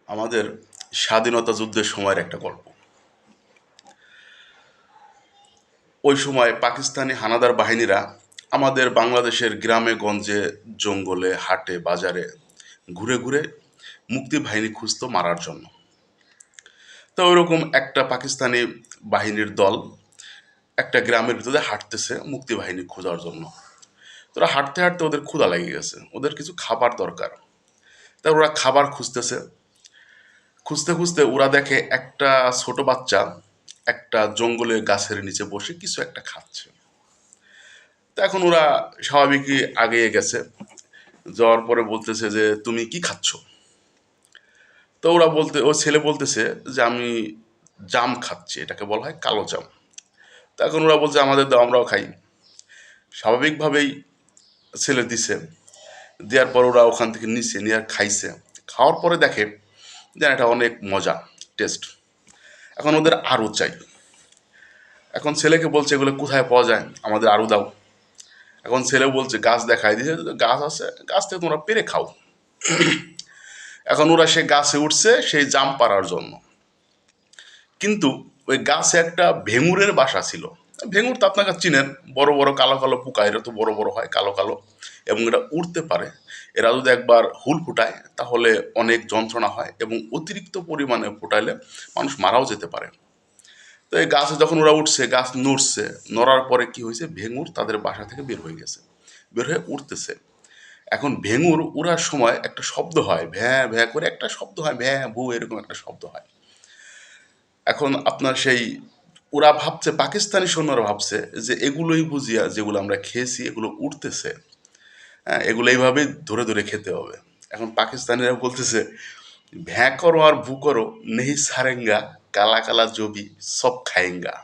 আমাদের স্বাধীনতা যুদ্ধের সময়ের একটা গল্প। ওই সময় পাকিস্তানি হানাদার বাহিনীরা আমাদের বাংলাদেশের গ্রামে গঞ্জে, জঙ্গলে, হাটে, বাজারে ঘুরে ঘুরে মুক্তি বাহিনী খুঁজতো মারার জন্য। তো ওইরকম একটা পাকিস্তানি বাহিনীর দল একটা গ্রামের ভিতরে হাঁটতেছে মুক্তি বাহিনী খোঁজার জন্য। তোরা হাঁটতে হাঁটতে ওদের ক্ষুধা লেগে গেছে, ওদের কিছু খাবার দরকার। তা ওরা খাবার খুঁজতেছে। খুঁজতে খুঁজতে ওরা দেখে একটা ছোট বাচ্চা একটা জঙ্গলে গাছের নিচে বসে কিছু একটা খাচ্ছে। তো এখন ওরা স্বাভাবিকই আগিয়ে গেছে, যাওয়ার পরে বলতেছে যে তুমি কি খাচ্ছ। তো ও ছেলে বলতেছে যে আমি জাম খাচ্ছি, এটাকে বলা হয় কালো জাম। তো এখন ওরা বলছে আমাদের দাও, আমরাও খাই। স্বাভাবিকভাবেই ছেলে দিছে। দেওয়ার পর ওরা ওখান থেকে নিচে নিয়ে আর খাইছে। খাওয়ার পরে দেখে যে এটা অনেক মজা, টেস্ট। এখন ওদের আরও চাই। এখন ছেলেকে বলছে এগুলো কোথায় পাওয়া যায়, আমাদের আরও দাও। এখন ছেলে বলছে গাছ দেখাই দিয়েছে, গাছ আছে, গাছ থেকে তোমরা পেরে খাও। এখন ওরা সে গাছে উঠছে সেই জাম পাড়ার জন্য। কিন্তু ওই গাছে একটা ভেঙুরের বাসা ছিল। ভেঙুর তো আপনাকে চিনেন, বড় বড় কালো কালো পোকা, এরা তো বড় বড় হয় কালো কালো, এবং এরা উড়তে পারে। এরা যদি একবার হুল ফুটায় তাহলে অনেক যন্ত্রণা হয়, এবং অতিরিক্ত পরিমাণে ফুটাইলে মানুষ মারাও যেতে পারে। তো এই গাছে যখন ওরা উঠছে, গাছ নড়ছে। নড়ার পরে কি হয়েছে, ভেঙুর তাদের বাসা থেকে বের হয়ে গেছে, বের হয়ে উঠতেছে। এখন ভেঙুর উড়ার সময় একটা শব্দ হয়, ভ্যাঁ ভ্যাঁ করে একটা শব্দ হয়, ভ্যাঁ ভু এরকম একটা শব্দ হয়। এখন আপনার সেই ওরা ভাবছে, পাকিস্তানি সৈন্যরা ভাবছে যে এগুলোই বুঝিয়া যেগুলো আমরা খেয়েছি এগুলো উঠতেছে। হ্যাঁ, এগুলো এইভাবে ধরে ধরে খেতে হবে। এখন পাকিস্তানিরা বলতেছে ভ্যাঁ করো আর ভু করো, নেহি সারেঙ্গা, কালা কালা জবি সব খায়েঙ্গা।